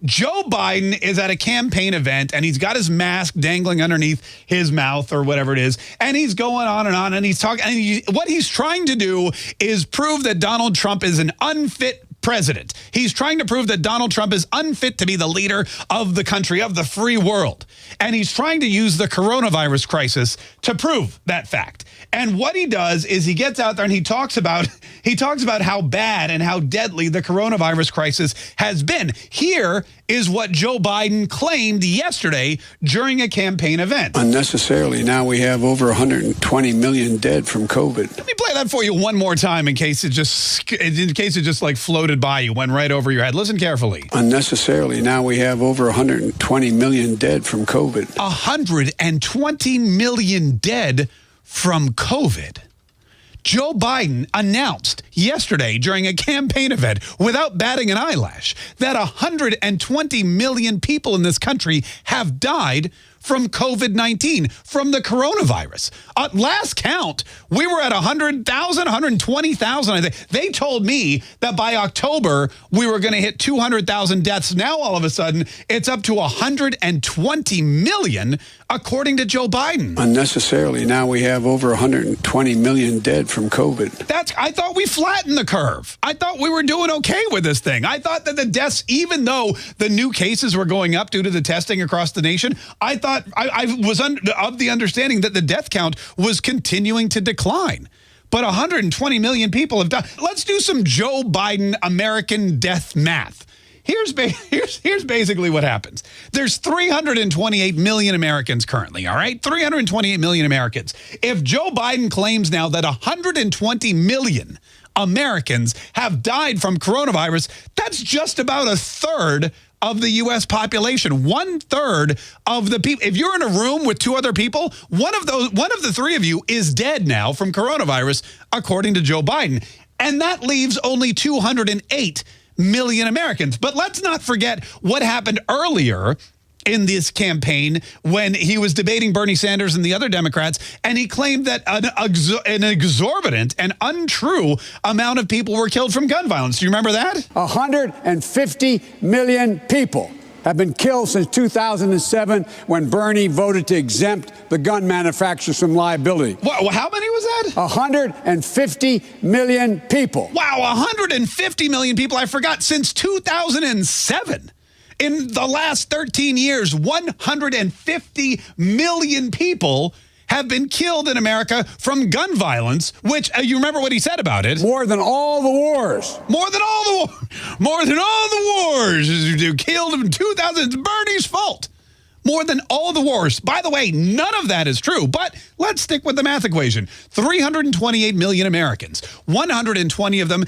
Joe Biden is at a campaign event, and he's got his mask dangling underneath his mouth or whatever it is, and he's going on, and he's talking. And what he's trying to do is prove that Donald Trump is an unfit president. He's trying to prove that Donald Trump is unfit to be the leader of the country, of the free world. And he's trying to use the coronavirus crisis to prove that fact. And what he does is he gets out there and he talks about how bad and how deadly the coronavirus crisis has been. Here is what Joe Biden claimed yesterday during a campaign event. Unnecessarily, now we have over 120 million dead from COVID. Let me play that for you one more time in case it just like floated by you, went right over your head. Listen carefully. Unnecessarily, now we have over 120 million dead from COVID. 120 million dead from COVID. Joe Biden announced yesterday during a campaign event, without batting an eyelash, that 120 million people in this country have died from COVID-19, from the coronavirus. Last count, we were at 100,000, 120,000. I think. They told me that by October, we were going to hit 200,000 deaths. Now, all of a sudden, it's up to 120 million, according to Joe Biden. Unnecessarily, now we have over 120 million dead from COVID. I thought we flattened the curve. I thought we were doing okay with this thing. I thought that the deaths, even though the new cases were going up due to the testing across the nation, I thought I was of the understanding that the death count was continuing to decline. But 120 million people have died. Let's do some Joe Biden American death math. Here's basically what happens. There's 328 million Americans currently, all right? 328 million Americans. If Joe Biden claims now that 120 million Americans have died from coronavirus, that's just about a third of the U.S. population. 1/3 of the people. If you're in a room with two other people, one of the three of you is dead now from coronavirus, according to Joe Biden. And that leaves only 208 million Americans. But let's not forget what happened earlier in this campaign when he was debating Bernie Sanders and the other Democrats, and he claimed that an exorbitant and untrue amount of people were killed from gun violence. Do you remember that? 150 million people have been killed since 2007 when Bernie voted to exempt the gun manufacturers from liability. How many was that? 150 million people. Wow, 150 million people. I forgot, since 2007. In the last 13 years, 150 million people have been killed in America from gun violence, which you remember what he said about it. More than all the wars. More than all the wars killed in 2000. It's Bernie's fault. More than all the wars. By the way, none of that is true, but let's stick with the math equation. 328 million Americans, 120 of them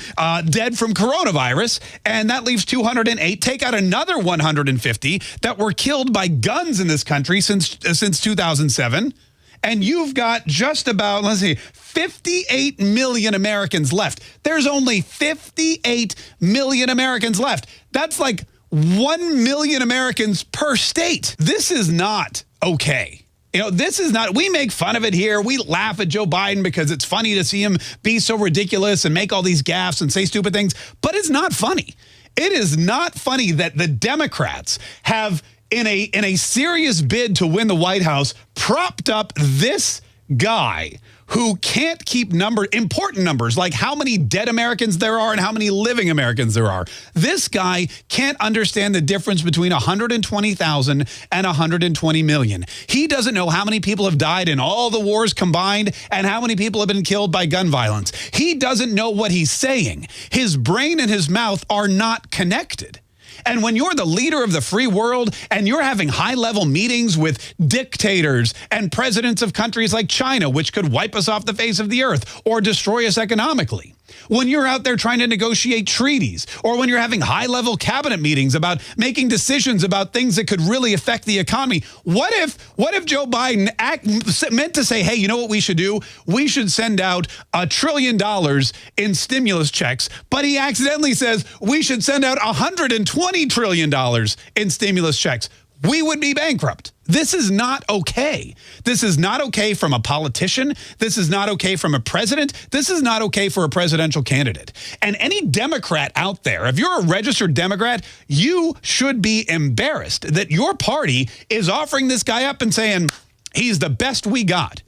dead from coronavirus, and that leaves 208. Take out another 150 that were killed by guns in this country since 2007, and you've got just about, 58 million Americans left. There's only 58 million Americans left. That's like 1 million Americans per state. This is not okay. This is not, we make fun of it here. We laugh at Joe Biden because it's funny to see him be so ridiculous and make all these gaffes and say stupid things, but it's not funny. It is not funny that the Democrats have, in a serious bid to win the White House, propped up this guy who can't keep important numbers, like how many dead Americans there are and how many living Americans there are. This guy can't understand the difference between 120,000 and 120 million. He doesn't know how many people have died in all the wars combined and how many people have been killed by gun violence. He doesn't know what he's saying. His brain and his mouth are not connected. And when you're the leader of the free world and you're having high-level meetings with dictators and presidents of countries like China, which could wipe us off the face of the earth or destroy us economically, when you're out there trying to negotiate treaties, or when you're having high-level cabinet meetings about making decisions about things that could really affect the economy, what if Joe Biden meant to say, hey, you know what we should do? We should send out $1 trillion in stimulus checks, but he accidentally says we should send out $120 trillion in stimulus checks. we would be bankrupt. This is not okay. This is not okay from a politician. This is not okay from a president. This is not okay for a presidential candidate. And any Democrat out there, if you're a registered Democrat, you should be embarrassed that your party is offering this guy up and saying, he's the best we got.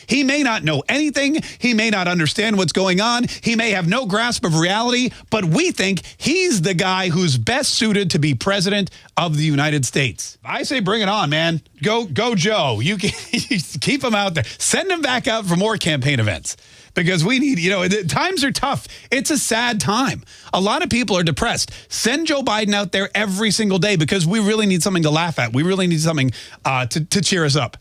He may not know anything. He may not understand what's going on. He may have no grasp of reality, but we think he's the guy who's best suited to be president of the United States. I say bring it on, man. Go Joe. You can keep him out there. Send him back out for more campaign events because we need, times are tough. It's a sad time. A lot of people are depressed. Send Joe Biden out there every single day because we really need something to laugh at. We really need something to cheer us up.